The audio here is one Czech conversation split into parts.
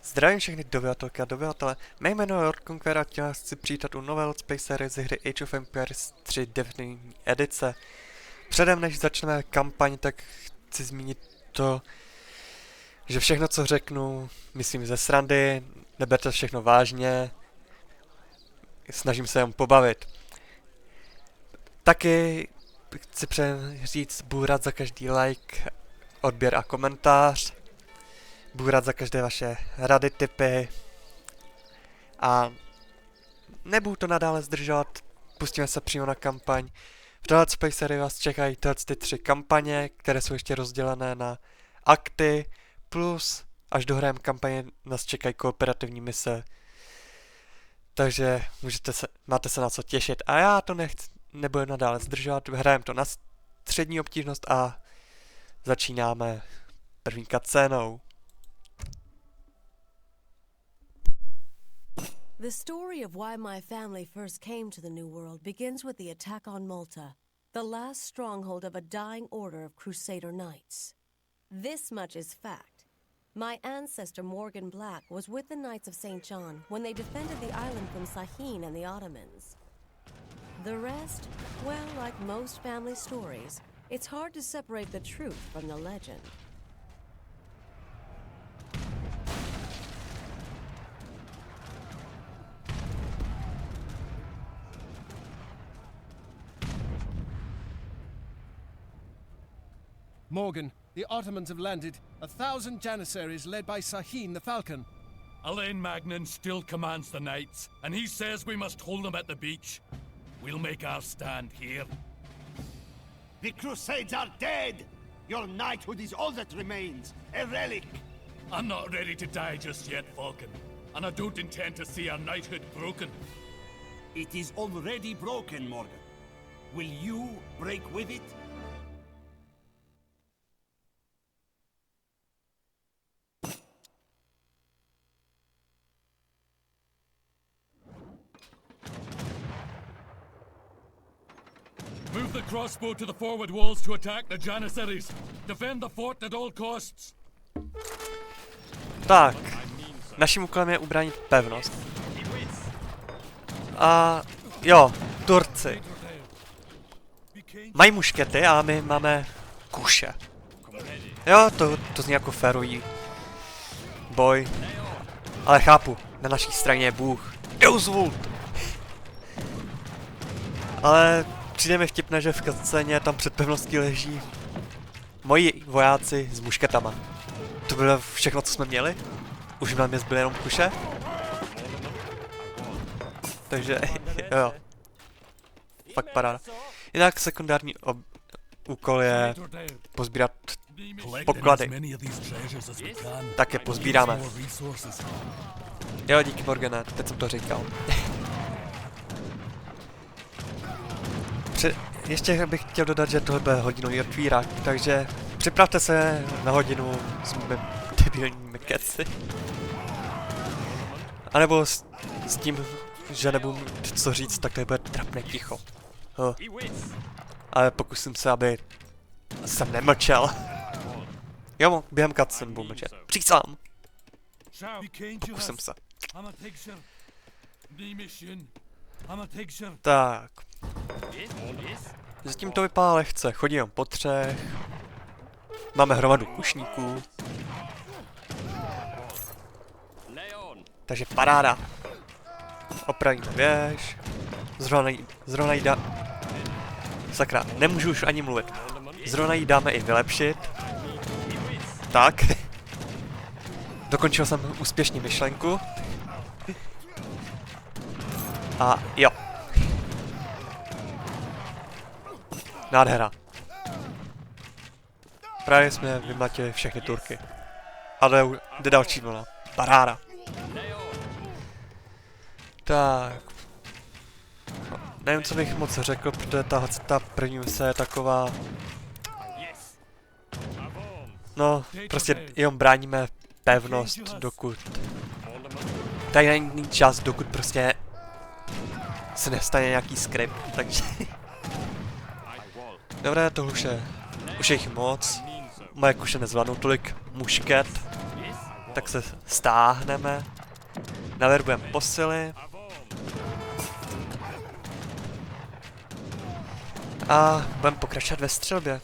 Zdravím všechny dobyvatelky a dobyvatele. Mé jméno je Lord Conqueror a chtěl chci přivítat u nové Let's Play série z hry Age of Empires 3 definitivní edice. Předem než začneme kampaň, tak chci zmínit to, že všechno co řeknu, myslím ze srandy, neberte všechno vážně, snažím se jen pobavit. Taky chci říct, budu rád za každý like, odběr a komentář. Budu rád za každé vaše rady, tipy a nebudu to nadále zdržovat, pustíme se přímo na kampaň. V této Let's Play sérii vás čekají ty 3 kampaně, které jsou ještě rozdělené na akty, plus až dohrajeme kampaně nás čekají kooperativní mise. Takže máte se na co těšit a já to nebudu nadále zdržovat, hrajeme to na střední obtížnost a začínáme první cutscénou. The story of why my family first came to the New World begins with the attack on Malta, the last stronghold of a dying order of Crusader Knights. This much is fact. My ancestor Morgan Black was with the Knights of St. John when they defended the island from Sahin and the Ottomans. The rest, well, like most family stories, it's hard to separate the truth from the legend. Morgan, the Ottomans have landed. 1,000 Janissaries led by Sahin the Falcon. Alain Magnan still commands the Knights, and he says we must hold them at the beach. We'll make our stand here. The Crusades are dead! Your knighthood is all that remains, a relic! I'm not ready to die just yet, Falcon, and I don't intend to see our knighthood broken. It is already broken, Morgan. Will you break with it? Move the crossbow to the forward walls to attack the Janissaries. Defend the fort at all costs. Tak, naším úkolem je ubránit pevnost. A jo, Turci. Mají muškety a my máme kuše. Jo, to zní jako férový boj. Ale chápu, na naší straně je Bůh. Deus Vult! Ale přijde mi vtipné, že v cutscéně tam před pevností leží moji vojáci s mušketama. To bylo všechno, co jsme měli? Už nám je zbyly jenom kuše? Takže, jo. Fakt paráda. Jinak sekundární úkol je pozbírat poklady. Tak je pozbíráme. Jo, díky Morgane, teď jsem to říkal. Ještě bych chtěl dodat, že tohle bude hodinový otvírák, takže připravte se na hodinu s mými debilními keci. A nebo s tím, že nebudu mít co říct, tak to bude trapné ticho. Ale pokusím se, aby jsem nemlčel. Jo, během cutscene budu mlčet. Přísám! Pokusím se. Tak. Zatím to vypadá lehce, chodím po třech. Máme hromadu kušníků. Takže paráda. Opravíme věž. Zrovna jí sakra, nemůžu už ani mluvit. Zrovna jí dáme i vylepšit. Tak. Dokončil jsem úspěšně myšlenku. A jo. Nádhera. Právě jsme vymlatili všechny Turky. Ale jde další vlna. Paráda. Tak. Nevím, co bych moc řekl, protože ta první mise je taková... No, prostě jenom bráníme pevnost, dokud... Tady není čas, dokud prostě... se nestane nějaký skript, takže... Dobré, tohle už je jich moc. Moje kuše nezvládnou tolik mušket. tak se stáhneme. Naverbujeme posily. A budeme pokračovat ve střelbě.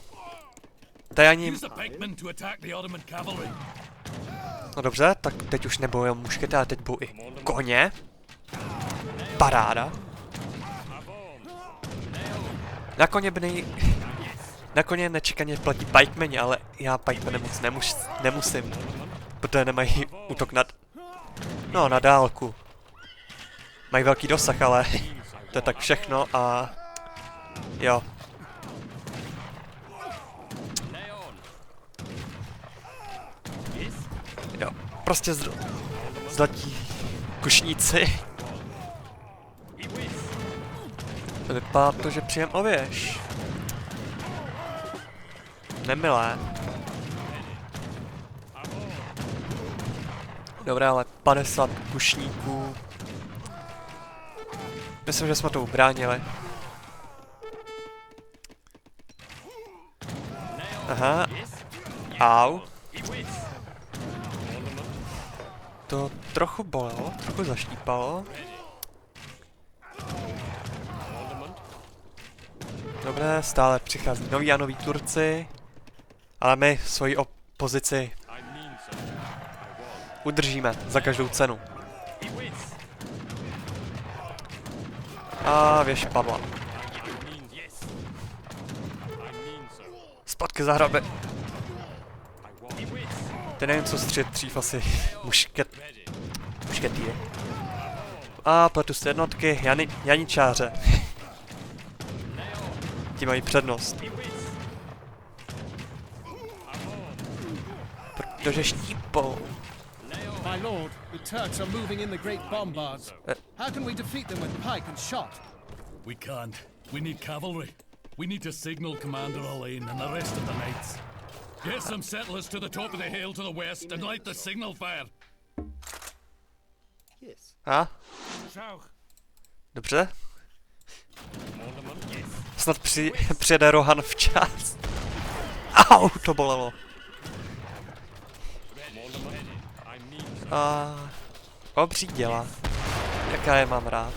Tady ani... Use the pikemen to attack the Ottoman cavalry. No dobře, tak teď už nebudou jenom muškety, ale teď budou i koně. Paráda. Na koně Na koně nečekaně platí pikemeni, ale já pikemeny moc nemusím. Protože nemají útok na dálku. Mají velký dosah, ale to je tak všechno a... Jo. Jo, prostě zlatí kušníci. To vypadá to, že přijem o věž. Nemilé. Dobré, ale 50 kušníků. Myslím, že jsme to ubránili. Aha. Au. To trochu bolelo, trochu zaštípalo. Dobré, stále přichází noví a noví Turci. Ale my svoji opozici udržíme za každou cenu. A věž padla. Zpátky za hrabe. Teď nevím, co střed dřív asi mušketýry. A pletu z jednotky, janičáře. Ti mají přednost. Protože štípou. My lord, the Turks are moving in the great bombards. How can we defeat them with pike and shot? We can't. We need cavalry. We need to signal Commander Elaine and the rest of the knights. Get some settlers to the top of the hill to the west and light the signal fire. A? Dobře. Snad přijede Rohan včas. Au, to bolelo. A obří děla. Jaká je mám rád.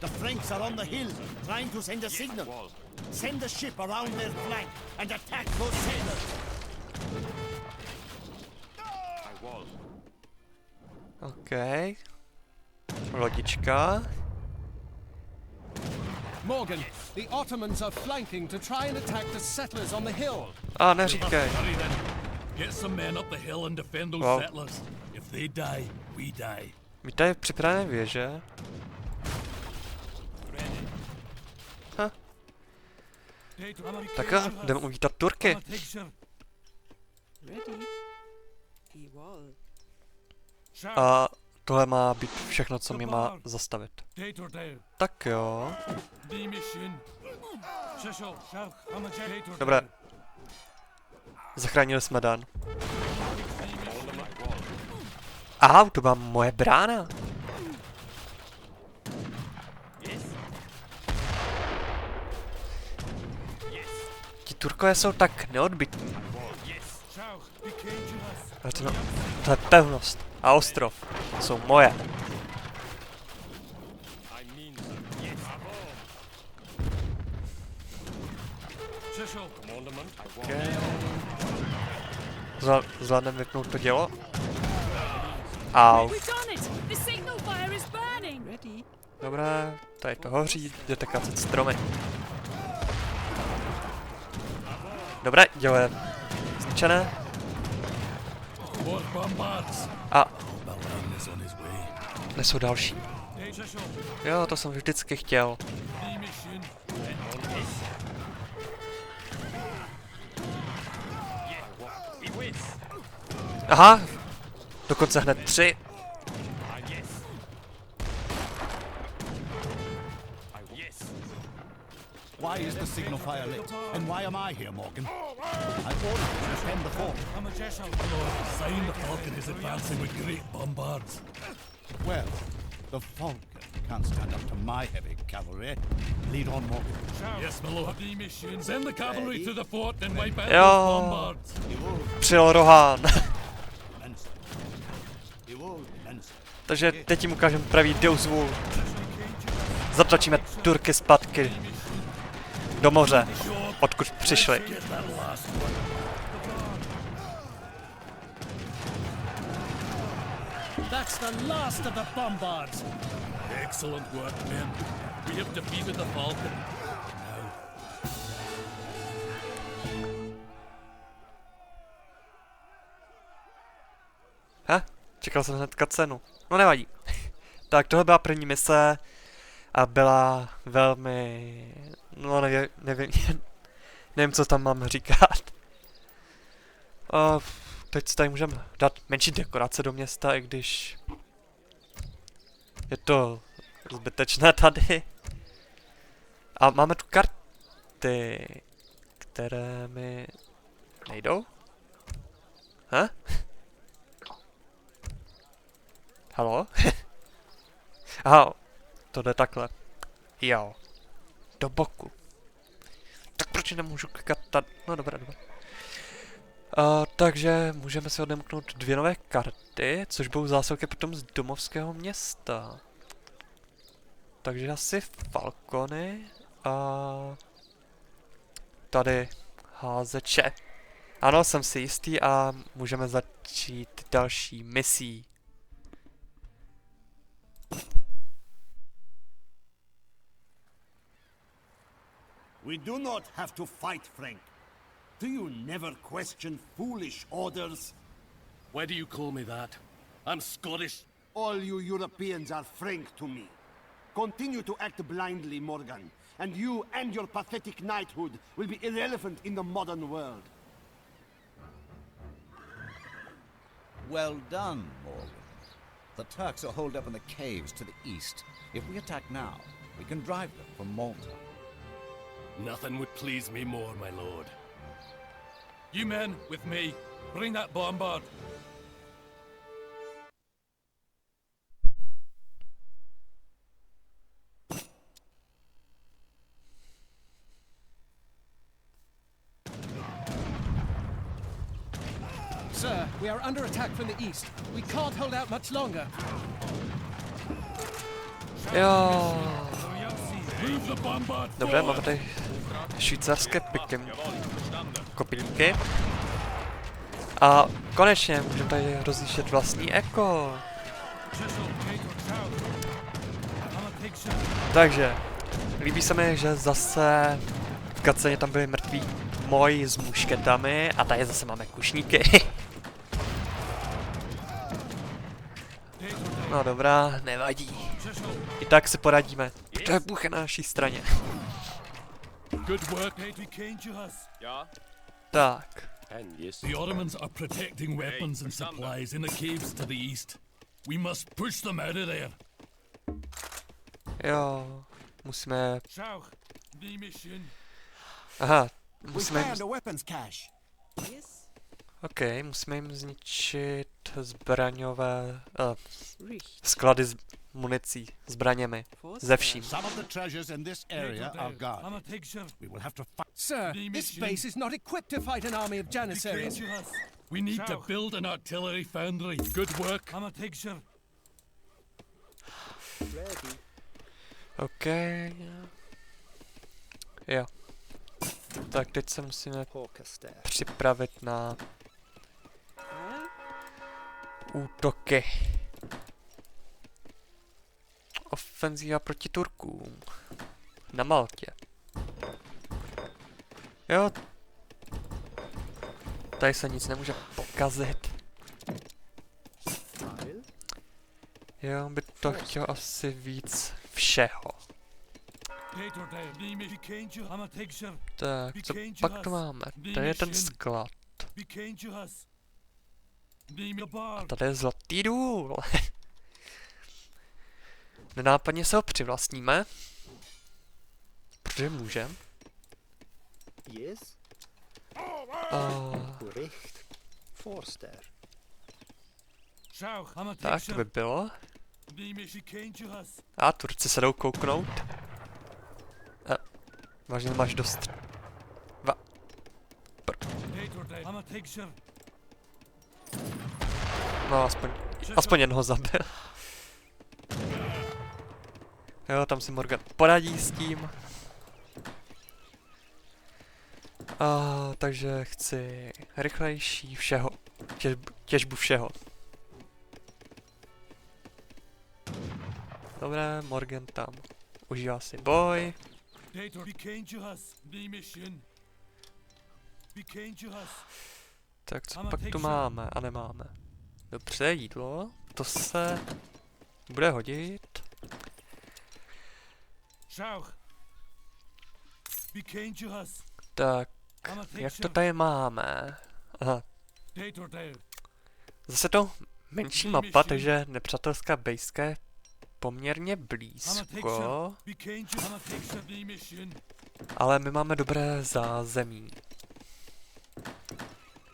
The Franks are on the hill, trying to send a signal. Send the ship around their flank and attack those sailors. OK. Lodička. Morgan, the Ottomans are flanking to try and attack the settlers on the hill. A neříkej. Hurry then. Get some men up the hill and defend those Wow. settlers. If they die, we die. My tady připravené věže. Tak jo, jdeme uvítat Turky. A tohle má být všechno, co mě má zastavit. Tak jo. Dobré. Zachránili jsme Dan. Aha, to byla moje brána. Ti Turkové jsou tak neodbytní. To je pevnost a ostrov. Jsou moje. Okay. Zvládneme vypnout to dělo? Au. Dobré, tady to hoří, jdete kácet stromy. Dobré, dělo je zničené. A nesou další. Jo, to jsem vždycky chtěl. Aha, dokonce hned 3. Why is the signal fire lit? And why am I here, Morgan? I ordered you to defend the fort. Sign the Falcon is advancing with great bombards. Well, the Falcon can't stand up to my heavy cavalry. Lead on, Morgan. Yes, my lord. Send the cavalry to the fort and wipe out Jo. those bombards. Přijel Rohan. Takže teď jim ukážeme pravý Deus Vult. Zatlačíme Turky zpátky do moře, odkud přišli. That's the last of the bombards. Excellent work, men. We have defeated the Falcon. Now, Čekal jsem hnedka cenu. No nevadí. Tak tohle byla první mise a byla velmi... No nevím, nevím, co tam mám říkat. A teď si tady můžeme dát menší dekorace do města, i když... Je to zbytečné tady. A máme tu karty, které mi nejdou. Halo? Aha, to jde takhle. Jo. Do boku. Tak proč nemůžu klikat tady? No dobré. Takže můžeme si odemknout 2 nové karty, což budou zásilky potom z domovského města. Takže asi falkony a tady házeče. Ano, jsem si jistý a můžeme začít další misí. We do not have to fight, Frank. Do you never question foolish orders? why do you call me that? I'm Scottish. All you Europeans are Frank to me. Continue to act blindly, Morgan, and you and your pathetic knighthood will be irrelevant in the modern world. Well done, Morgan. The Turks are holed up in the caves to the east. If we attack now, we can drive them from Malta. Nothing would please me more, my lord. You men, with me, bring that bombard. Sir, we are under attack from the east. We can't hold out much longer. Jo. Move the bombard Dobré, forward. máme tady švýcarské kopilíky. A konečně můžeme tady rozlíšet vlastní eko. Takže, líbí se mi, že zase v cutscéně tam byli mrtví moji s mušketami a tady zase máme kušníky. No dobrá, nevadí. I tak si poradíme. To je Bůh je na naší straně. Good work. Tak. The Ottomans are protecting weapons and supplies in the caves to the east. We must push them out of there. Jo, musíme... Schauch, die mission. Aha, We musíme jim... found a weapons cache. OK, musíme jim zničit zbraňové... sklady s municí, zbraněmi, ze vším. Some of the treasures in this area are gone. I'm a picture. We will have to fight. Sir, this base is not equipped to fight an army of Janissaries. We need to build an artillery foundry. Good work. I'm a picture. OK. Jo. Tak teď se musíme připravit na útoky. Ofenzíva proti Turkům. Na Maltě. Jo. Tady se nic nemůže pokazit. Jo, by to chtěl asi víc všeho. Tak, co pak tu máme? Tady je ten sklad. A tady je zlatý důl. Nenápadně se ho přivlastníme. Protože můžem. Yes. Bericht. Forster. Tak to by bylo. A Turci se jdou kouknout. Vážně máš dost. No aspoň Aspoň jen ho zabil. Jo, tam si Morgan poradí s tím. Takže chci rychlejší všeho. Těžbu všeho. Dobré, Morgan tam užívá si boj. Tak co pak tu máme a nemáme? Dobře, jídlo. To se bude hodit. Tak, jak to tady máme? Aha. Zase to menší mapa, takže nepřátelská bejska je poměrně blízko. Ale my máme dobré zázemí.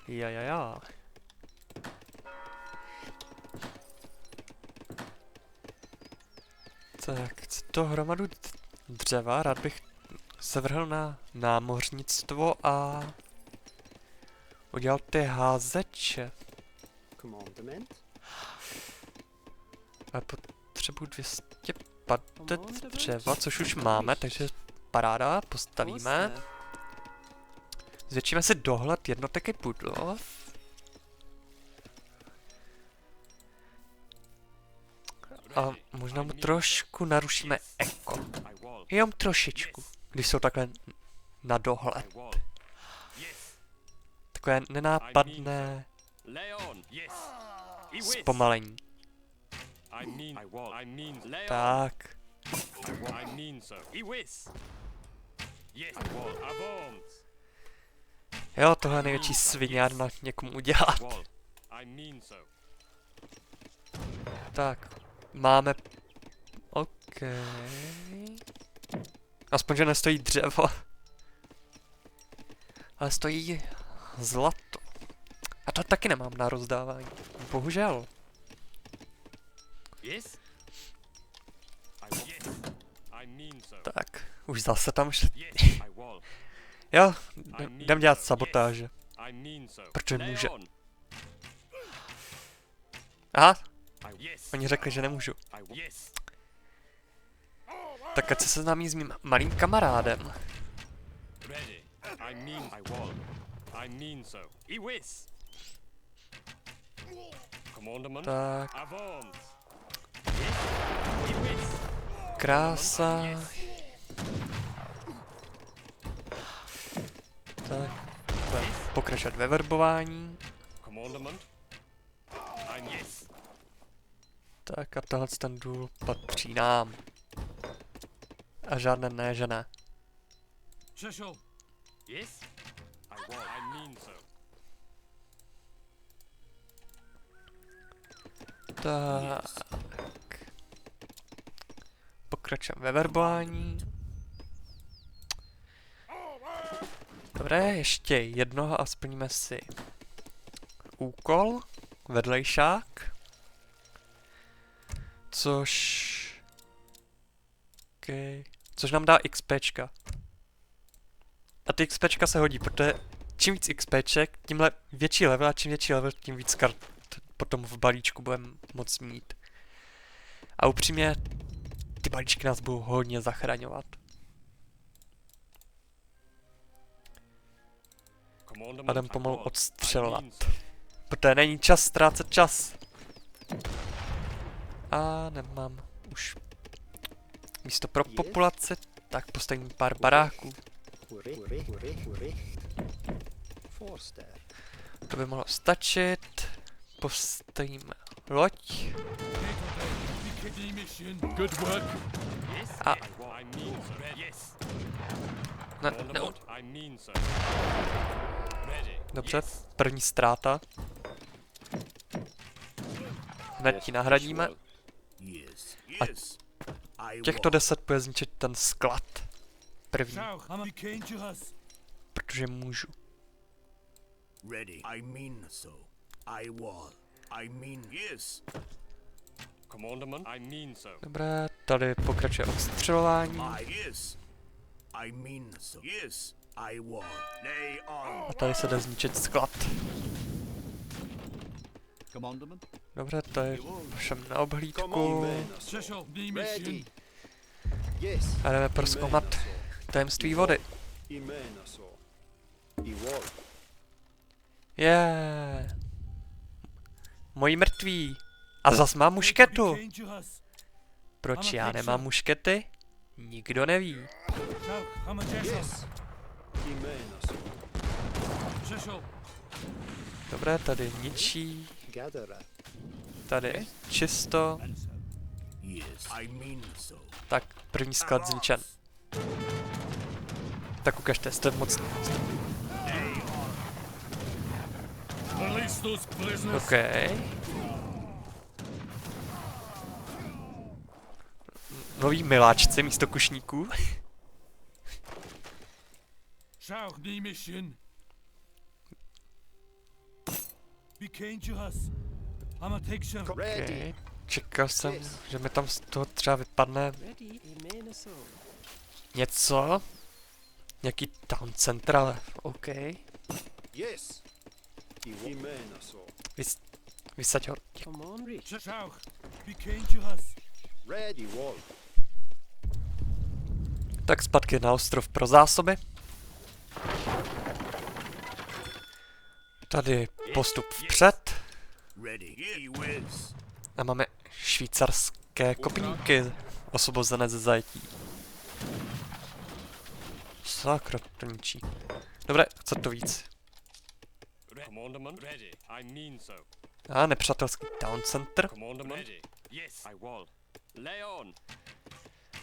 Ja. Tak, chci to hromadu dřeva, rád bych se vrhl na námořnictvo a udělal ty házeče. Commandment. Ale potřebuji 250 dřeva, což už máme, takže paráda, postavíme. Zvětšíme si dohled jednotek i budov. A možná mu trošku narušíme eko. Jenom trošičku, když jsou takhle na dohled. Takové nenápadné zpomalení. Tak. Jo, tohle je největší sviňárna někomu udělat. Tak, máme... OK. Aspoň, že nestojí dřevo. Ale stojí zlato. A to taky nemám na rozdávání. Bohužel. Tak, už zase tam šli. Jo, jdem dělat sabotáže. Protože může. Aha, oni řekli, že nemůžu. Tak ať se seznámí s mým malým kamarádem. Tak. Krása. Tak, budeme pokračovat ve verbování. Tak a tohle ten důl patří nám. A žádné ne, že ne. Tak. Pokračujeme ve verbování. Dobré, ještě jednoho a splníme si úkol, vedlejšák, což nám dá XPčka. A ty XPčka se hodí, protože čím víc XPček, tím větší level a čím větší level, tím víc kart potom v balíčku budeme moc mít. A upřímně, ty balíčky nás budou hodně zachraňovat. A jdem pomalu odstřelovat. Protože není čas ztrácet čas. A nemám už místo pro populaci, tak postavím pár baráků. To by mohlo stačit. Postavíme loď. A... Ne. Dobře, první ztráta. Hned ti nahradíme. A těchto 10 bude zničit ten sklad. První. Protože můžu. Dobré, tady pokračuje odstřelování. A tady se dá zničit sklad. Dobře, to je všem na obhlídku. Přešel, mission. Yes. A jdeme prozkoumat tajemství vody. Imenaso. Iwol. Je. Moji mrtví. A zas mám mušketu. Proč já nemám muškety? Nikdo neví. Yes. Imenaso. Přešel. Dobré, tady ničí. Gatherer. Tady čisto. Tak, první sklad zničen. Tak ukažte, jste mocný. Release those prisoners. OK. Noví miláčci místo kušníků. Schau, mission. Be kind to us. I'm a picture. OK. Čekal jsem, že mi tam z toho třeba vypadne Imenaso. něco. Nějaký town center, ale OK. Yes. Imenaso. Vysaď ho. Come on, Rich. Schau, be kind to us. Ready, wall. Tak zpátky na ostrov pro zásoby. Tady postup vpřed. A máme švýcarské kopníky osvobozené ze zajetí. Sakra, to ničí. Dobré, co to víc? A nepřátelský town center.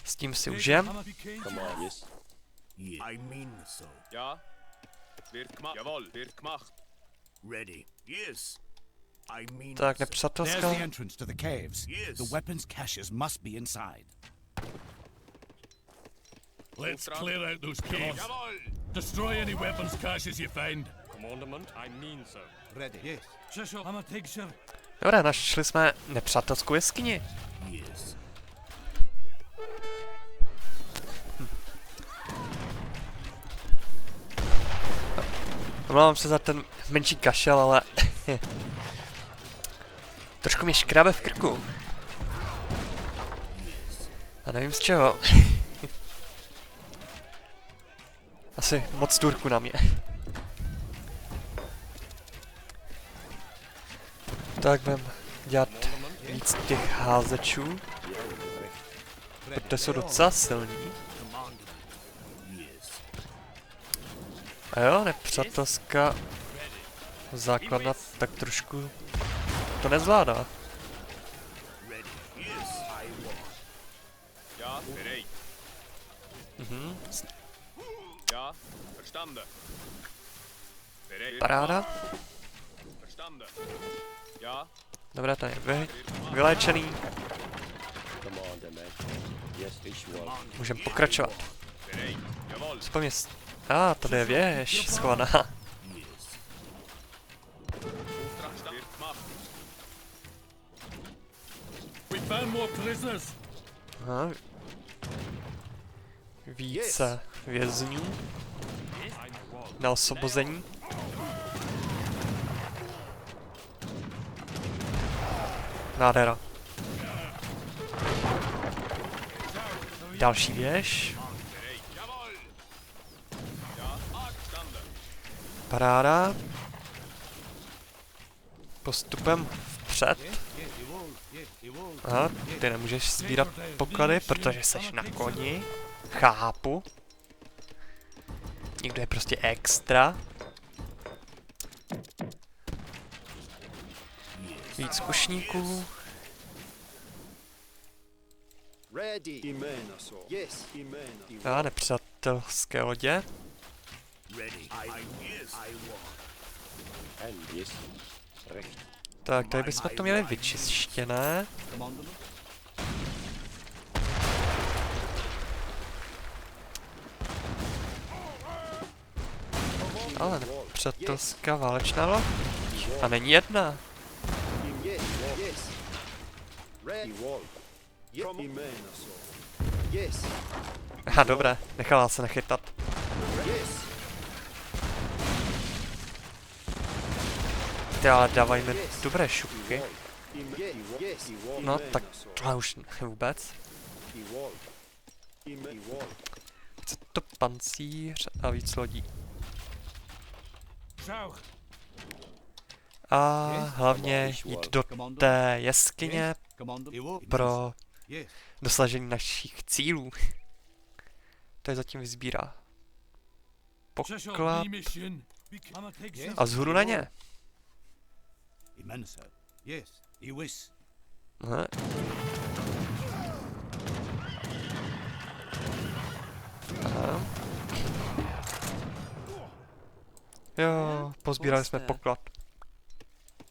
S tím si užijem. Come on, yes. Ja. Wird gemacht. Jawohl, wird gemacht. Tak There's nepřátelská. the entrance to the caves. The weapons caches must be inside. Let's clear out those caves. Destroy any weapons caches you find. Commandment, I mean so. Ready. Yes. Přešel. I'm a picture. Dobré, našli jsme nepřátelskou jeskyni. Omlouvám se za ten menší kašel, ale trošku mě škrábe v krku. A nevím z čeho. Asi moc turku na mě. Tak budeme dělat víc těch házečů, protože jsou docela silní. A jo, nepřátelská základna tak trošku to nezvládá. Ja, bereit. Mhm. Ja, verstanden. Bereit. Paráda. Verstanden. Ja, Dobré, ten je vyléčený. Commander, man. Yes, ich wall. Můžeme pokračovat. bereit. Jawohl. Vzpomně s... tady je věž schovaná. Auftrag wird gemacht. We found more prisoners. Aha. Více vězňů na osvobození. Nádhera. Další věž. Jawohl. Ja, verstanden. Paráda. Postupem vpřed. Aha, ty nemůžeš sbírat poklady, protože seš na koni. Chápu. Někdo je prostě extra. Víc kušníků. Ready. Imenaso. Yes. Imenaso. A nepřátelské lodě. And yes. Recht. Tak, tady bychom to měli vyčištěné. Ale nepřátelská válečná loď. A není jedna. Yes. Yes. Ready. Wall. Imenaso. Yes. Aha, dobré, nechala se nechytat. Yes. Ty ale dávají mi dobré šupky. Yes, No, tak tohle už vůbec. Chce to pancíř a víc lodí. A hlavně jít do té jeskyně pro dosažení našich cílů. To je zatím vyzbírá. Poklad a zhůru na ně. Ne. Aha. Jo, pozbírali jsme poklad.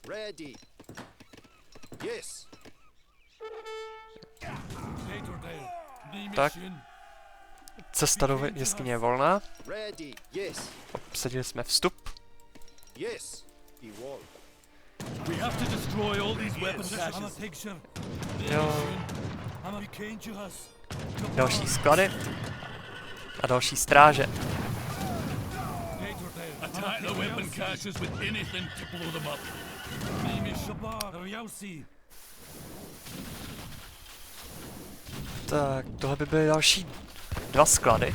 Ready. Yes. Tak. Cesta do jeskyně je volná. Ready. Yes. Obsadili jsme vstup. Yes. We have to destroy all these weapon caches. Jo. Další sklady. A další stráže. Attack the weapon caches with anything to blow them up. Tak, tohle by byly další 2 sklady.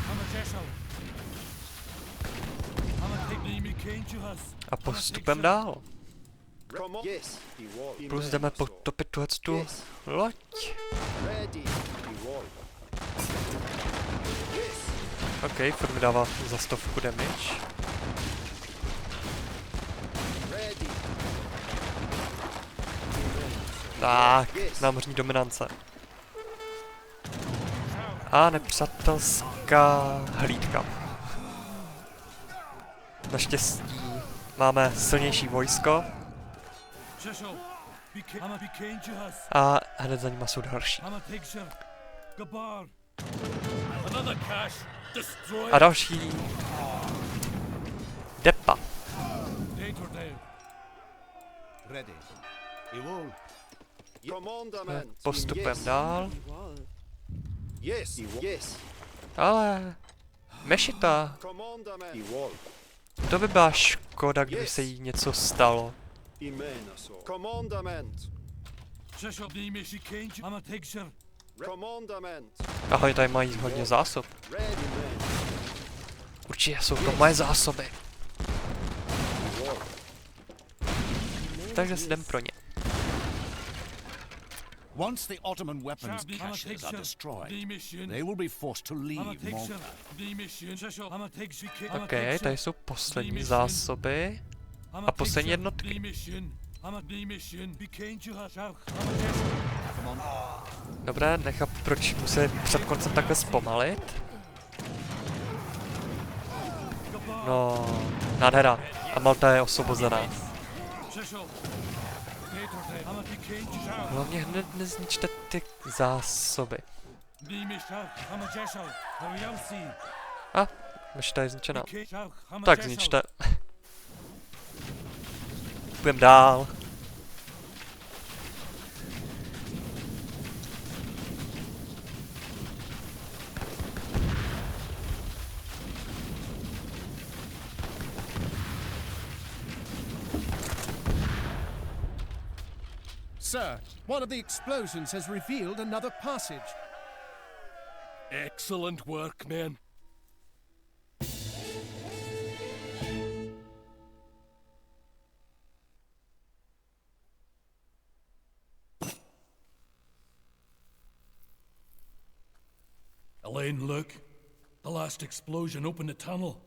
A postupem dál. Yes. Plus jdeme potopit tuhletu loď. Ready. OK, furt mi dává za 100 damage. Ready. Tak, námořní dominance. A nepřátelská hlídka. Naštěstí máme silnější vojsko. A hned za nima jsou další. A další depa. Commandment. Postupem dál. Yes. Yes. Ale mešita. Commandment. To by byla škoda, kdyby se jí něco stalo. Commandment. Commandment. Ahoj, tady mají hodně zásob. Určitě jsou to moje zásoby. Takže si jdem pro ně. Once the Ottoman weapons caches are destroyed, they will be forced to leave Malta. OK, tady jsou poslední zásoby. A poslední jednotky. Dobré, nechápu, proč museli před koncem takhle zpomalit. No, nádhera. A Malta je osvobozená. Hlavně hned nezničte ty zásoby. A, mešta je zničená. Tak zničte. Půjdem dál. Sir, one of the explosions has revealed another passage. Excellent work, men. Elaine, look. The last explosion opened a tunnel.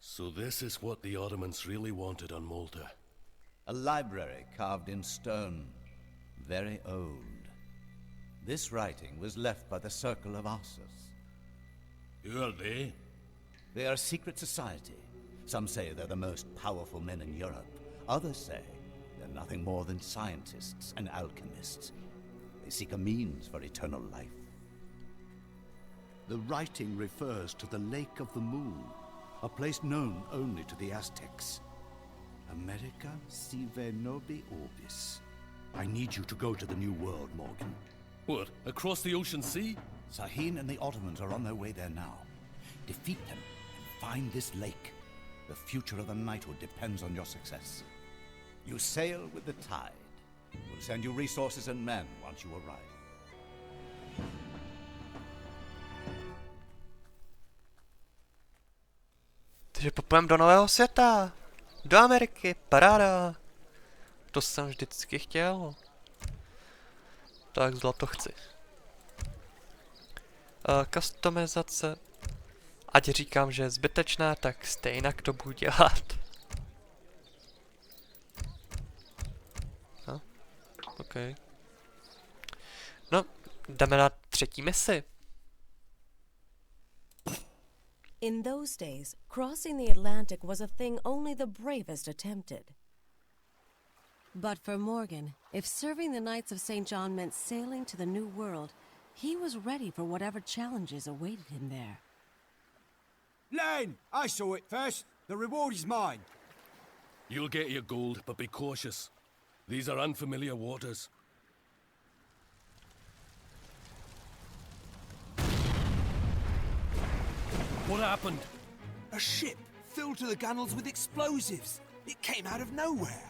So this is what the Ottomans really wanted on Malta. A library carved in stone, very old. This writing was left by the Circle of Arsus. Who are they? They are a secret society. Some say they're the most powerful men in Europe. Others say they're nothing more than scientists and alchemists. They seek a means for eternal life. The writing refers to the Lake of the Moon, a place known only to the Aztecs. America sive nobi orbis. I need you to go to the New World, Morgan. What, across the ocean sea? Sahin and the Ottomans are on their way there now. Defeat them and find this lake. The future of the knighthood depends on your success. You sail with the tide. We'll send you resources and men once you arrive. Takže popůjdeme do nového světa. Do Ameriky, paráda. To jsem vždycky chtěl. Tak zlato chci. Customizace. Ať říkám, že je zbytečná, tak stejně to budu dělat. No, OK. No, jdeme na třetí misi. In those days, crossing the Atlantic was a thing only the bravest attempted. But for Morgan, if serving the Knights of St. John meant sailing to the New World, he was ready for whatever challenges awaited him there. Lane! I saw it first. The reward is mine. You'll get your gold, but be cautious. These are unfamiliar waters. What happened? A ship filled to the gunnels with explosives. It came out of nowhere.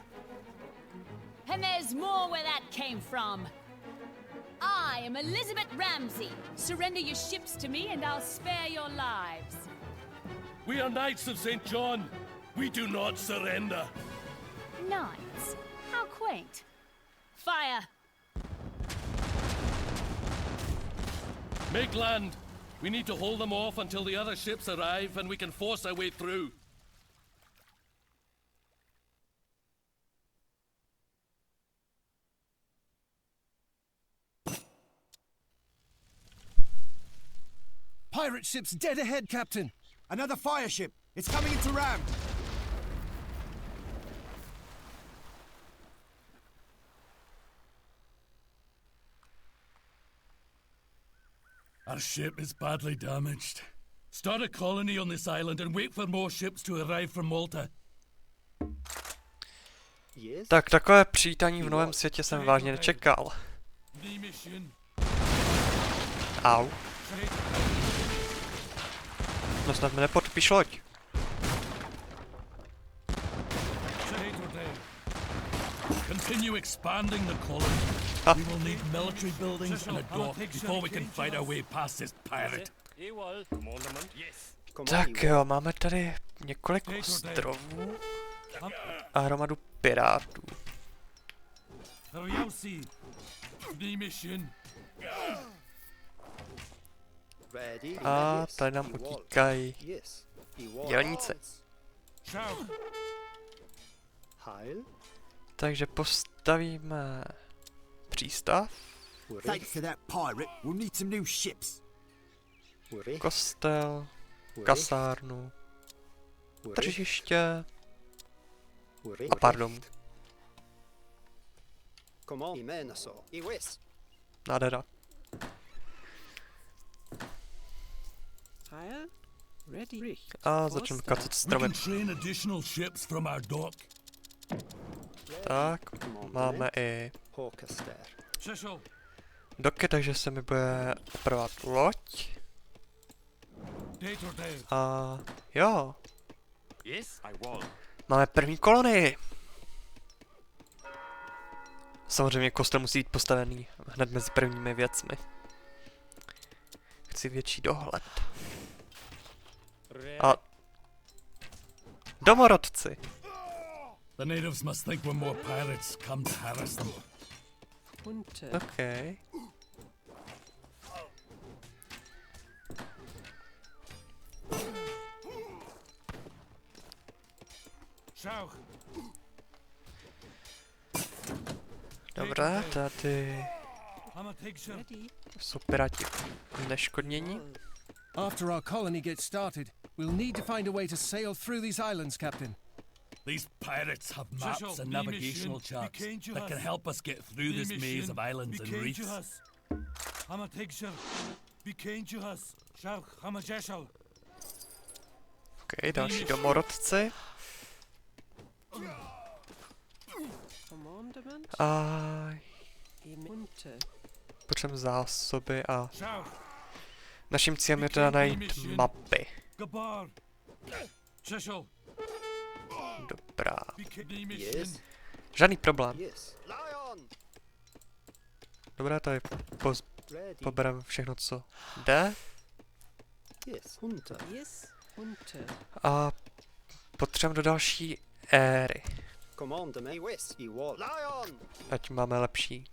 And there's more where that came from. I am Elizabeth Ramsey. Surrender your ships to me and I'll spare your lives. We are Knights of St. John. We do not surrender. Knights? How quaint. Fire! Make land. We need to hold them off until the other ships arrive and we can force our way through. Pirate ship's dead ahead, Captain. Another fire ship. It's coming into ram. Our ship is badly damaged. Start a colony on this island and wait for more ships to arrive from Malta. Yes. Tak takové přítání v novém světě jsem vážně nečekal. Au. No snad mi nepodpíš loď. Continue expanding the colony. We will need military buildings and a dock before we can fight our way past this pirate. Tak jo, máme tady několik ostrovů a hromadu pirátů. Ready. A tady nám utíkají Yes. He was. dělníci. Heil. Takže postavíme přístav, Thanks to that pirate, we'll need some new ships. kostel, kasárnu, tržiště a pár domů. Nádhera. A začneme kacet stromy. Tak, máme i doky, takže se mi bude opravovat loď. A jo. Máme první kolonii. Samozřejmě kostel musí být postavený hned mezi prvními věcmi. Chci větší dohled. A domorodci. The natives must think we're more pirates come to harass them. Okay. Dobrá, tady jsou piráti neškodnění. After our colony gets started, we'll need to find a way to sail through these islands, Captain. These pirates have maps and navigational charts that can help us get through this maze of islands and reefs. Ok, další domorodci. A potřebujeme zásoby a naším cílem je teda najít mapy. Dobrá. Yes. Žádný problém. Yes. Lion. Dobrá, tady Ready. pobereme všechno, co jde. Yes. Hunter. Yes, Hunter. A potřebujeme do další éry. Commander me. West. Ewald. Lion. Ať máme lepší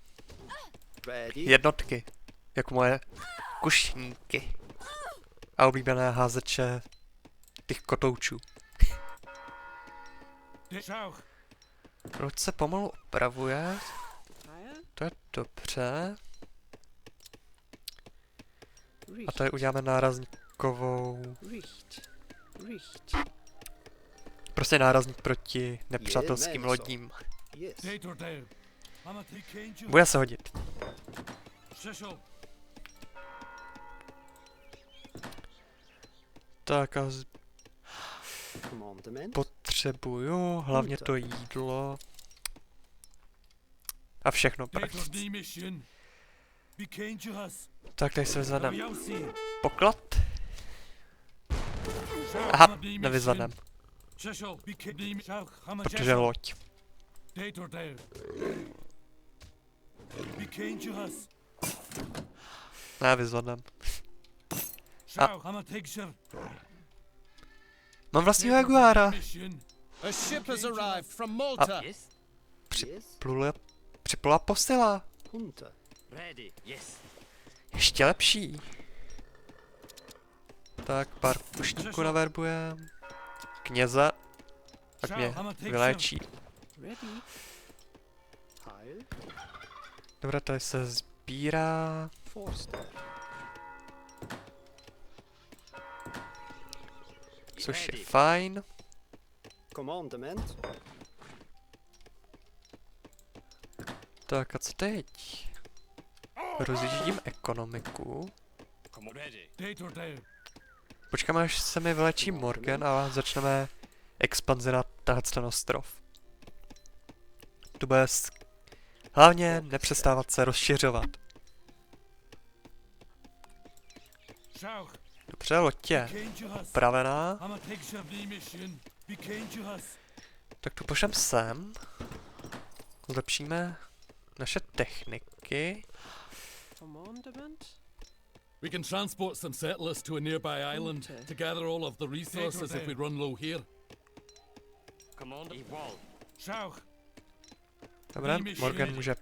Ready. jednotky. Jako moje kušníky. A oblíbené házeče těch kotoučů. Proč se pomalu opravuje? To je dobře. A tady uděláme nárazníkovou... Prostě nárazník proti nepřátelským lodím. Yes. Bude se hodit. Tak a Commandment. potřebuju hlavně to jídlo. A všechno prakticky. Tak tady se vyzvedneme poklad. Aha, nevyzvedneme. Protože loď. Ne, vyzvednem. Mám vlastního jaguára. A ship has arrived from Malta. Připlula posila. Hunter. Ready. Yes. Ještě lepší. Tak, pár pušníků naverbujem. Kněze. Tak mě vyléčí. Heil. Dobrá, tady se sbírá. Forster. Což je fajn. Commandment. Tak a co teď? Rozjíždím ekonomiku. Počkáme, až se mi vylečí Morgan a začneme expanzi na ten ostrov. Tu bude hlavně nepřestávat se rozšiřovat. Dobře, loď je opravená. Tak tu pošlem sem. Zlepšíme naše techniky. We can transport some settlers to a nearby island to gather all of the resources if we run low here. Dobré, Morgan může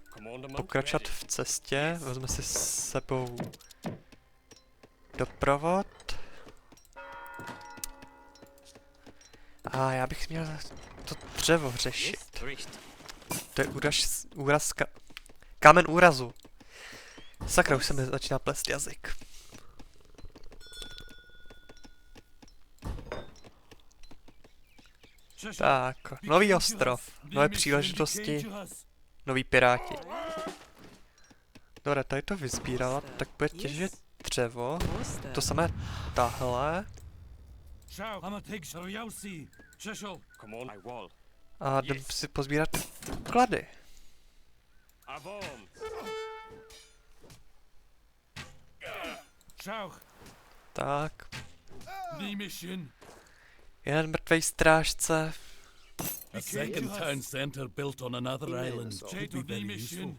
pokračovat v cestě. Vezme si s sebou doprovod. A já bych měl to dřevo řešit. To je úraz kámen úrazu. Sakra, už se mi začíná plést jazyk. Tak, nový ostrov, nové příležitosti, noví piráti. Dobré, tady to vyzbírat, tak bude těžit dřevo. To samé tahle. A jdem si pozbírat klady. Tak. Jeden mrtvej strážce. A second town center built on another island should be very useful.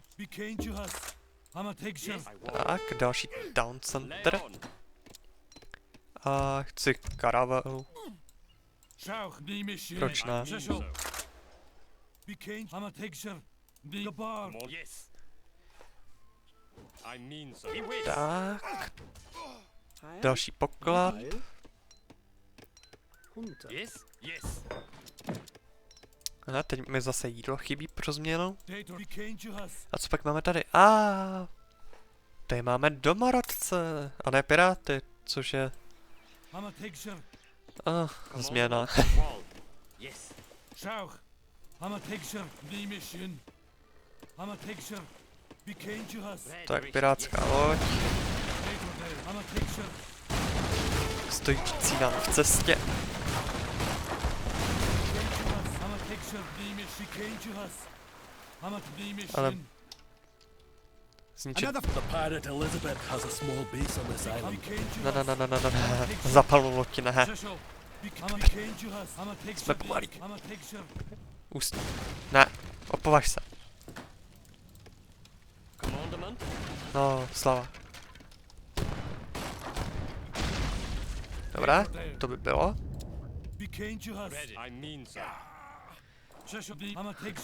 Tak, další town center. A chci karavelu. Proč ne? Tak. Další poklad. A teď mi zase jídlo chybí pro změnu. A co pak máme tady? Tady máme domorodce, a ne piráty, což je... změna. Tak, pirátská loď. Stojící nám v cestě. Ale... zničit... The pirate Elizabeth has a small base on this island. Ne. Zapalnu loď, ne. Jsme pomalí. Ústí. Ne, opovaž se. No, slava. Dobré, to by bylo.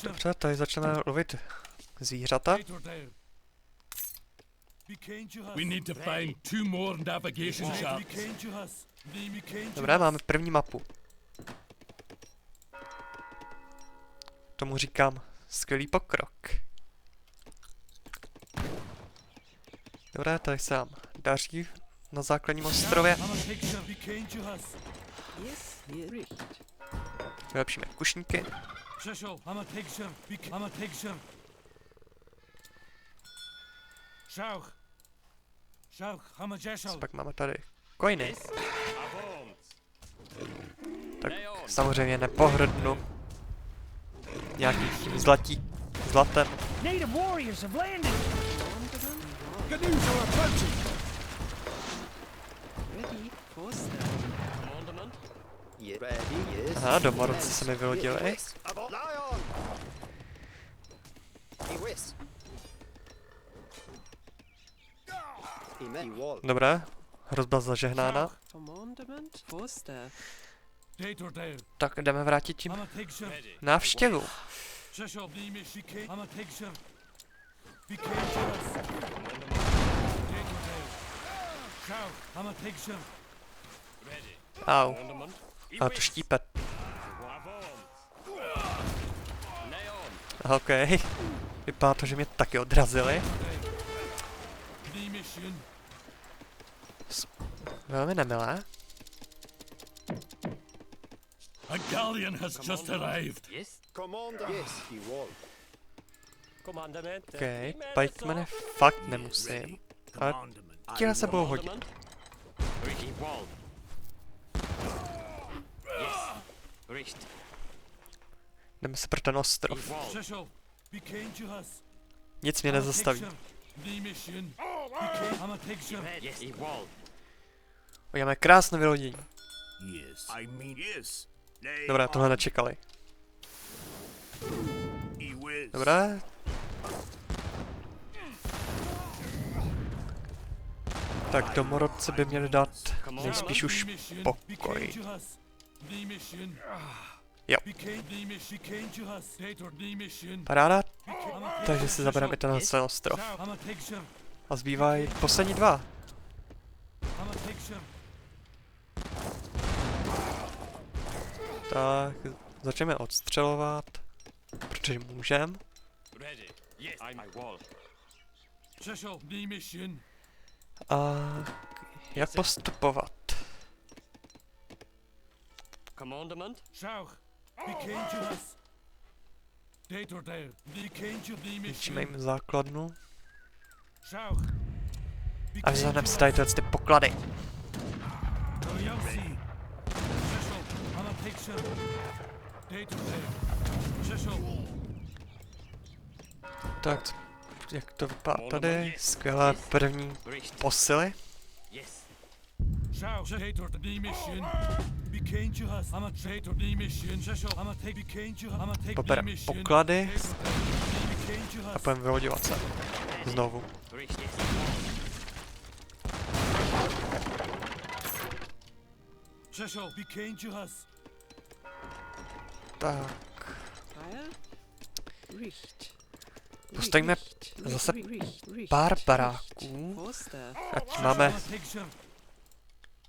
Dobře, tady začneme lovit zvířata. We need to find 2 more navigation shops. Dobré, máme první mapu. Tomu říkám skvělý pokrok. Dobré, tady se nám daří na základním ostrově. Vylepšíme kušníky. Pak máme tady coiny. Tak samozřejmě nepohrdnu nějaký zlatem. Aha, domorodci se mi vylodili. Dobré, hrozba zažehnána. Tak jdeme vrátit tím návštěvu. Au. A to štípe. OK. Vypadá to, že mě taky odrazili. Velmi nemilé. A galleon has just arrived. OK, pikemen fakt nemusím. Ale tihle se budou hodit. Jdeme se pro ten ostrov. Nic mě nezastaví. Máme krásné vylodění. Dobré, tohle nečekali. Dobré. Tak domorodci by měli dát nejspíš už pokoj. Jo. Paráda. Takže si zabereme i tenhle ostrov. A zbývají poslední 2. Tak, začneme odstřelovat, protože můžem. A jak postupovat? Ničíme jim základnu. A vyzvedneme si tady ty poklady. Tak, jak to vypadá tady? Skvělé první posily. Pobereme poklady a půjdeme vyloďovat se. Znovu. Tak. Postavíme zase pár baráků. Ať máme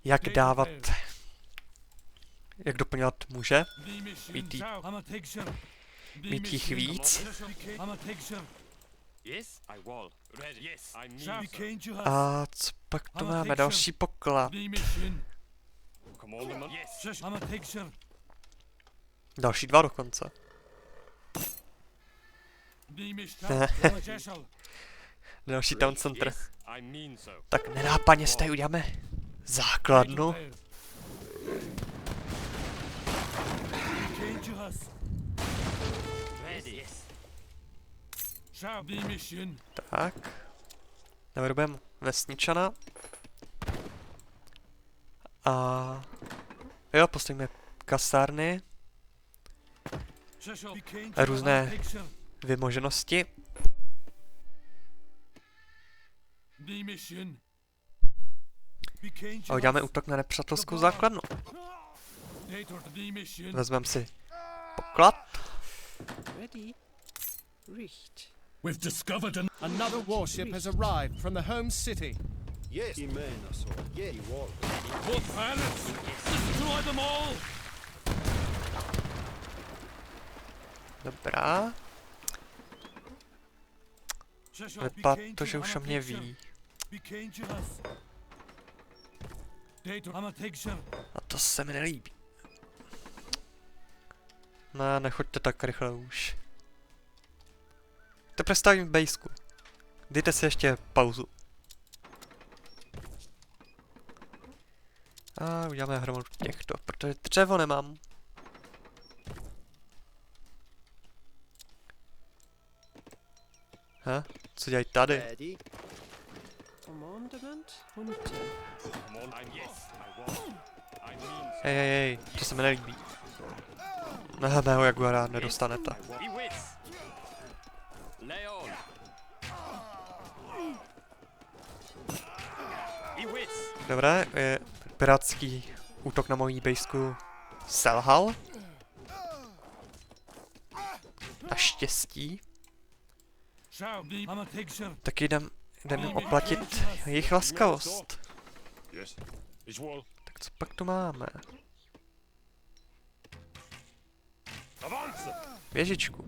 jak dávat, jak doplňovat muže, mít jich víc. A co pak tu máme? Další poklad. Další 2 dokonce. Další town center. Tak nenápadně si tady uděláme základnu. Tak. Navrhujeme vesničana. A Jo, postavíme kasárny. A různé vymoženosti. A uděláme útok na nepřátelskou základnu. Vezmeme si poklad. We've discovered Another warship has arrived from the home city. Yes, Imena, so. Yeah, wall. both pirates. Destroy them all. Dobrá. Vypadá to, že už o mě ví. A to se mi nelíbí. No, nechoďte tak rychle už. To představím v bejsku. Dejte si ještě pauzu. A uděláme hromadu těchto, protože dřevo nemám. Co dělají tady? Ready? Hej, to se mi nelíbí. Mého Jaguara nedostanete. Dobré, pirátský útok na mojí bejsku selhal. Naštěstí. Tak jdem oplatit jejich laskavost. Tak co pak tu máme? Věžičku.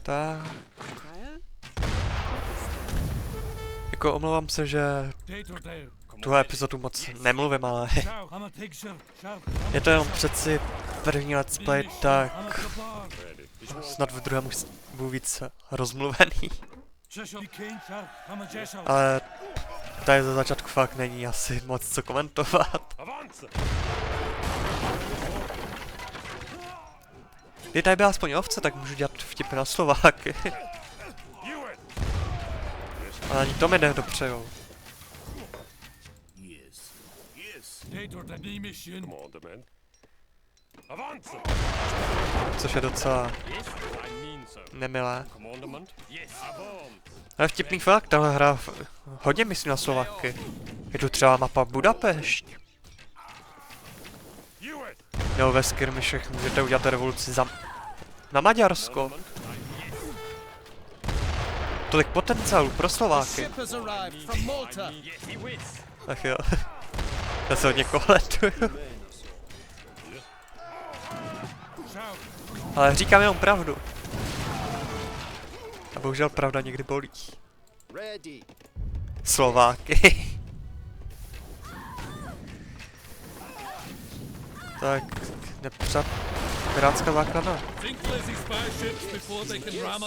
Tak. Jako omlouvám se, že tuhle epizodu moc nemluvím, ale je to jenom přeci první let's play, tak snad v druhém už budu víc rozmluvený. Ale tady za začátku fakt není asi moc co komentovat. Kdyby tady byla aspoň ovce, tak můžu dělat vtipy na Slováky. Ale ani to mi jde dopřejou. Což je docela nemilé. Ale vtipný fakt, tahle hra hodně myslí na Slováky. Je tu třeba mapa Budapešť. Nebo ve skirmishech můžete udělat revoluci na Maďarsko. Tolik potenciálu pro Slováky. Ach jo. Já se hodně kohletuju. Ale říkám jenom pravdu. A bohužel pravda někdy bolí. Slováky. Tak, pirátská základna.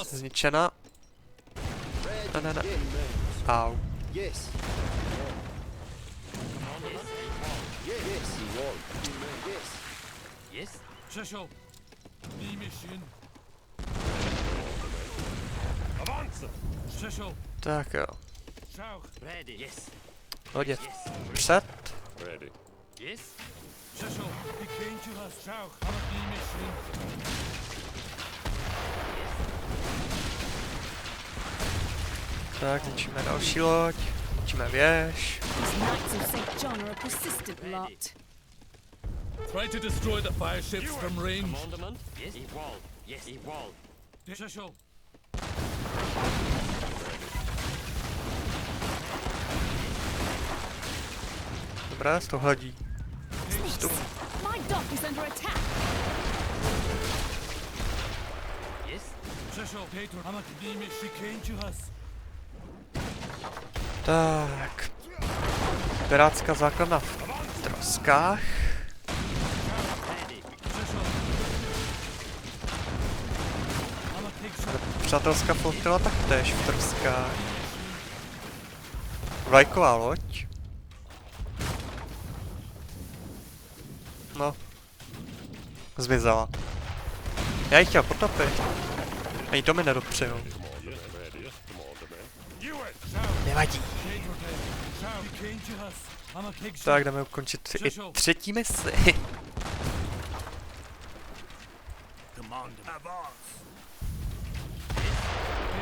Zničena. Ne. Au. Tak jo. Hodě před. Tak, ničíme další loď, ničíme věž. Try to destroy the fire ships from range. Dobrá, to hladí. Vstup. Tak. Pirátská základna v troskách. Přátelská flotila taktéž v troskách. Vlajková loď. No. Zmizela. Já ji chtěl potopit. Ani to mi nedopřejou. nevadí. Tak jdeme ukončit i třetí misi.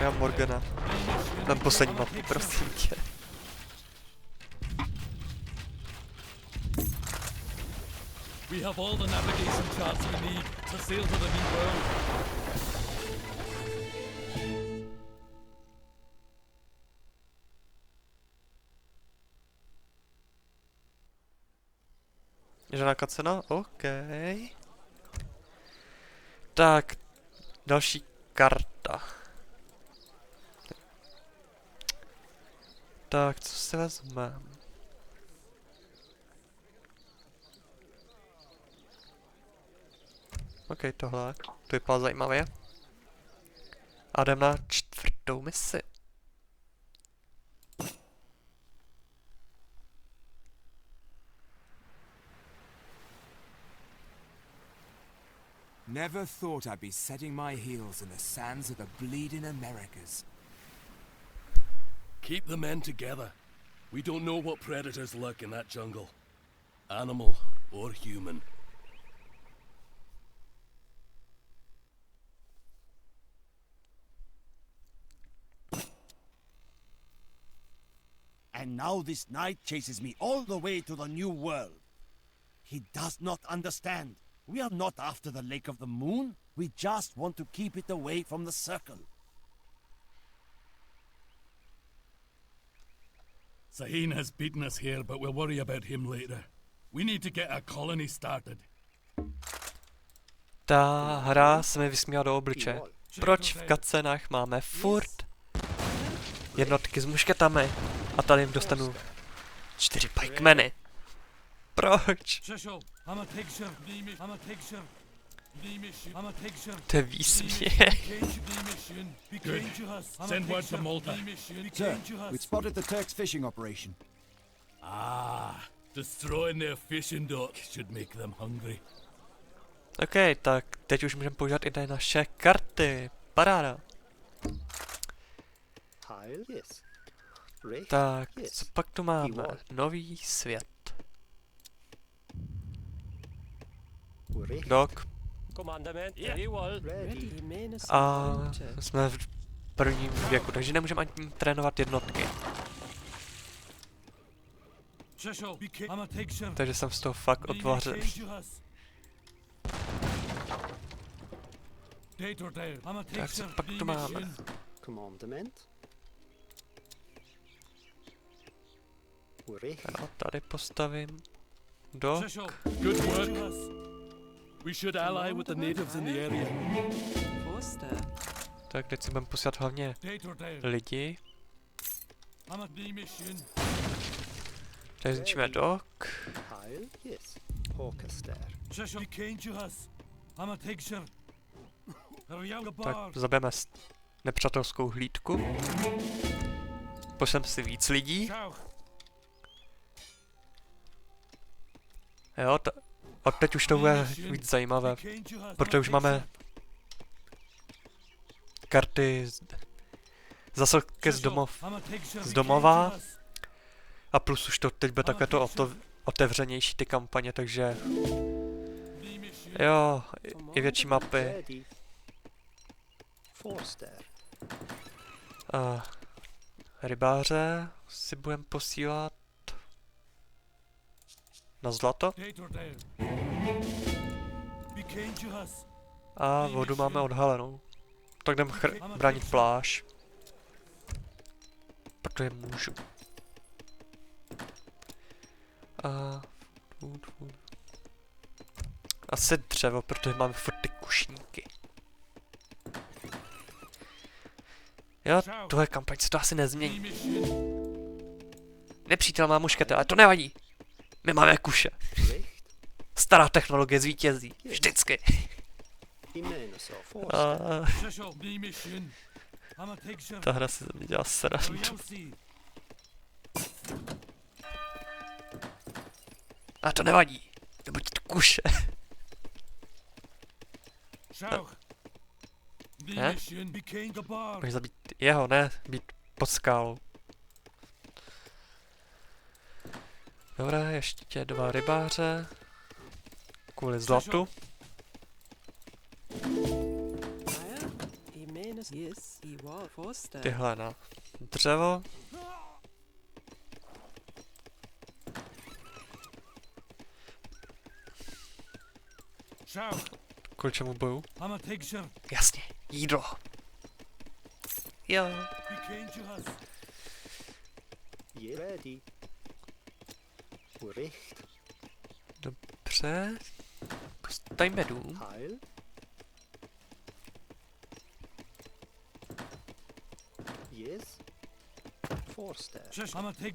Já Morgana. Tam poslední mapu, prosím tě. We have all the navigation charts we need to sail to the new world. Žádná kacena? OK. Tak, další karta. Tak, co si vezmeme? OK, tohle. To vypadá zajímavě. A jdem na čtvrtou misi. Never thought I'd be setting my heels in the sands of the bleeding Americas. Keep the men together. We don't know what predators lurk in that jungle. Animal or human. And now this knight chases me all the way to the new world. He does not understand. We are not after the Lake of the Moon. We just want to keep it away from the circle. Sahin has beaten us here, but we'll worry about him later. We need to get a colony started. Ta hra se mi vysmíla do obličeje. Proč v cutscenách máme furt jednotky s mušketami a tady jim dostanu 4 pikemeny? Proč? To je výsměch. Send word to Malta. Sir, we spotted the Turks' fishing operation. Destroying their fishing dock should make them hungry. OK, tak teď už můžeme používat i na naše karty. Paráda. Tak, co pak tu máme? Nový svět. Dok. A jsme v prvním věku, takže nemůžeme ani trénovat jednotky. Takže jsem z toho fakt otvořený. Tak co pak tu máme? Ano, tady postavím Dok. Good work. We should ally with the natives in the area. Tak teď si budeme posílat hlavně lidi. Tady zničíme Dok. Tak zabijeme nepřátelskou hlídku. Pošlem si víc lidí. Jo, a teď už to bude víc zajímavé, protože už máme karty zásilky z domova a plus už to teď bude takové to otevřenější ty kampaně, takže jo, i větší mapy. A rybáře si budeme posílat na zlato. A vodu máme odhalenou. Tak jdem bránit pláž. Protože můžu. A asi dřevo, protože máme furt ty kušníky. Jo, tohle kampaň se to asi nezmění. Nepřítel má muškety, ale to nevadí. My máme kuše. Stará technologie zvítězí. Vždycky. Ta hra si ze mě dělá srandu. A to nevadí. Nebo ti to kuše. Ne? Můžeš zabít jeho, ne? Být pod skálou. Dobré, ještě 2 rybáře. Kvůli zlatu. Tyhle na dřevo. Kvůli čemu boju? Jasně, jídlo. Jo. Je ready. Recht. Dobře. Postavíme dům. Heil. Yes. Forster.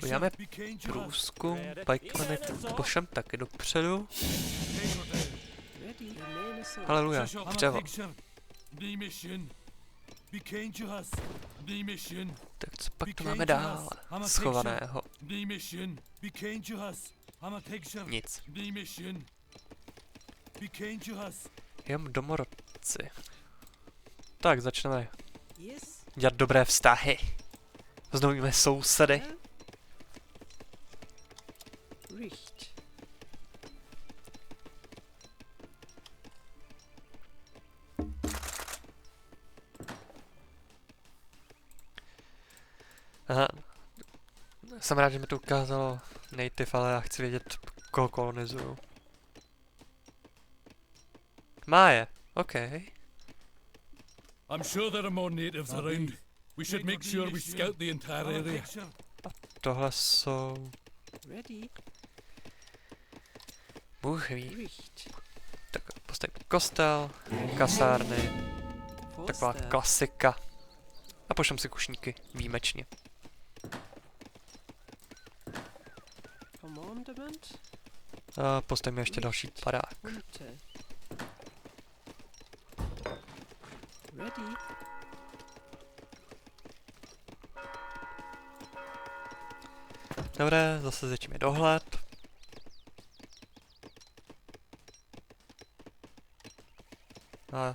Uděláme průzkum, pikemen pošlem taky dopředu. Haleluja, dřevo. Tak co pak tu máme dál? Schovaného. Nic. Jem domorodci. Tak, začneme dělat dobré vztahy. Znovíme sousedy. Aha. Jsem rád, že mi to ukázalo native, ale já chci vědět, koho kolonizuju. Má je, OK. I'm sure there are more natives around. We should make sure we scout the entire area. Tohle jsou... Bůh ví. Tak postavíme kostel, kasárny, taková klasika. A pošlem si kušníky, výjimečně. A postavíme ještě další barák. Dobré, zase začneme dohled. A...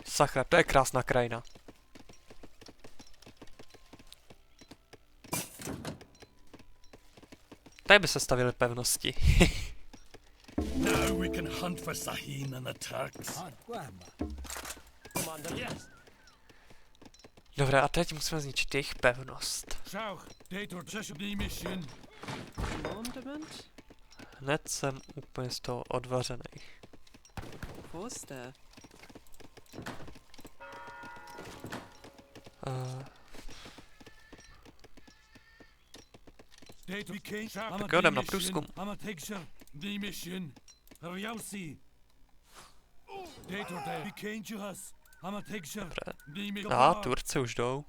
Sakra, to je krásná krajina. Tady by se stavily pevnosti. Now we can hunt for Sahin and the Turks. Dobré, a teď musíme zničit jejich pevnost. Hned jsem úplně z toho odvařený. Tak jo, jdem na průzkum. A Turci už jdou.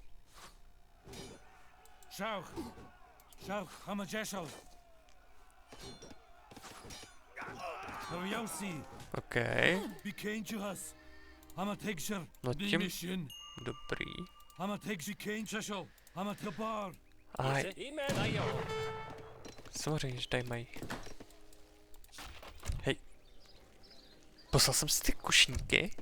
OK. No tím dobrý. Aj. Samozřejmě, že tady mají. Hej. Poslal jsem si ty kušníky.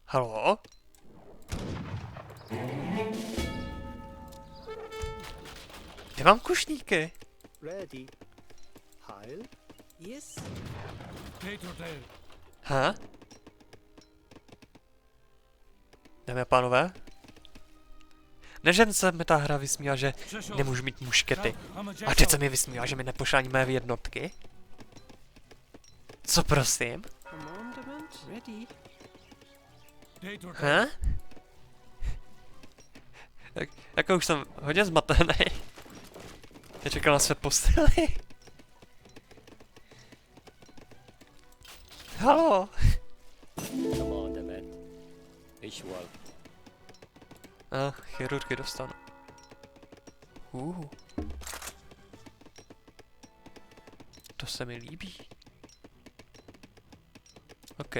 Halo? Kde mám kušníky? Ready. Heil. Yes. Ha? Dámy a pánové? Nežen se mi ta hra vysmíla, že nemůžu mít muškety. A teď se mi vysmíla, že mi nepošlá ani mé jednotky. Co prosím? Ha? Jako už jsem hodně zmatený. Já čekal na své posily. Halo? A, chirurgy dostanu. To se mi líbí. OK.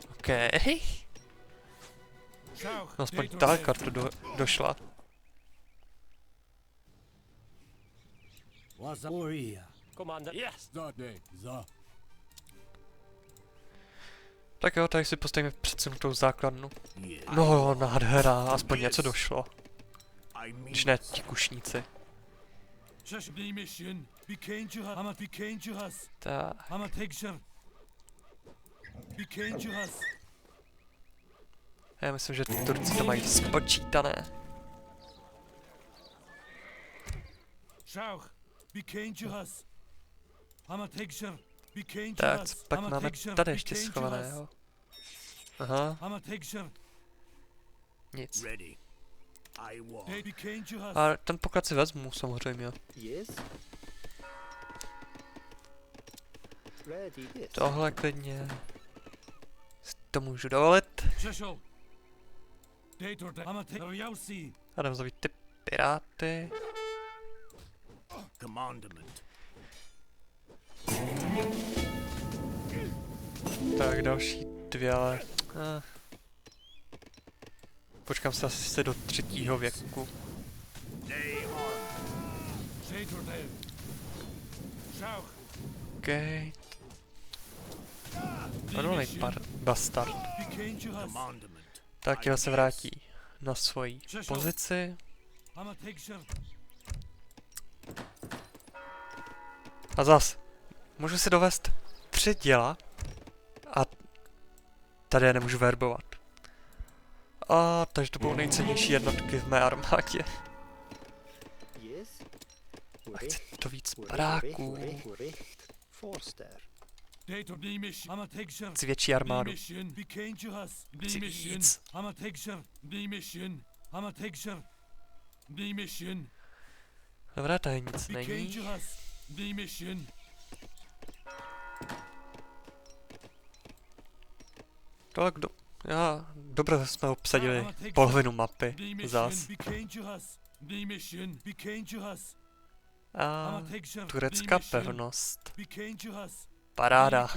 OK. Aspoň ta karta došla. Was a warrior. Commander. Yes. Tak jo, tady si postavíme předsunutou základnu. No, nádhera, aspoň něco došlo. Když ne ti kušníci. Tak. Já myslím, že Turci to mají spočítané. Tak, co pak máme tady ještě schovaného? Aha. Nic. A ten poklad si vezmu, samozřejmě. Tohle klidně to můžu dovolit. A jdem zavít ty piráty. Tak další dvě, ale... Počkám se asi do 3. věku. Okay. Odolnej bastard. Tak jo, se vrátí na svoji pozici. A zas, můžu si dovést 3 děla a tady je nemůžu verbovat. A takže to budou nejcennější jednotky v mé armádě. A chci to víc baráků. Chci větší armádu. Chci víc. Dobrá, tady nic není. Tak dobře jsme obsadili polovinu mapy zas. A turecká pevnost. Paráda.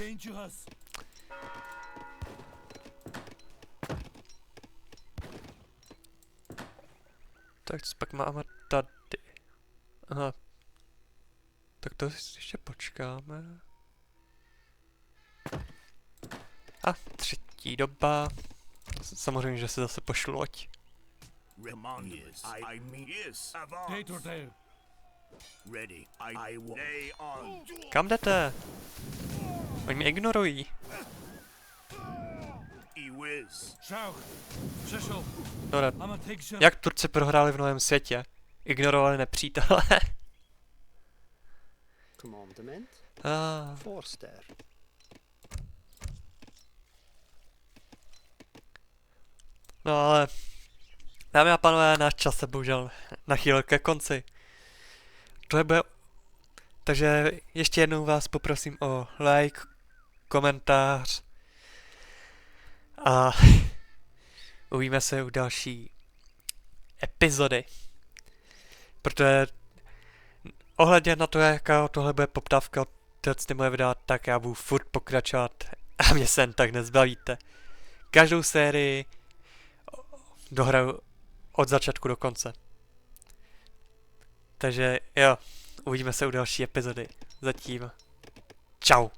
Tak co pak máme tady? Aha. Tak to ještě počkáme. A 3. doba. Samozřejmě, že se zase pošlu loď. Kam jdete? Oni mě ignorují. Dobré. Jak Turci prohráli v Novém světě? Ignorovali nepřítele. No ale, dámy a pánové, náš čas se bohužel nachýlil ke konci. Takže ještě jednou vás poprosím o like, komentář a uvidíme se u další epizody. Protože ohledně na to, jaká tohle bude poptávka od moje videa, tak já budu furt pokračovat a mě se jen tak nezbavíte. Každou sérii dohraju od začátku do konce. Takže jo, uvidíme se u další epizody. Zatím čau.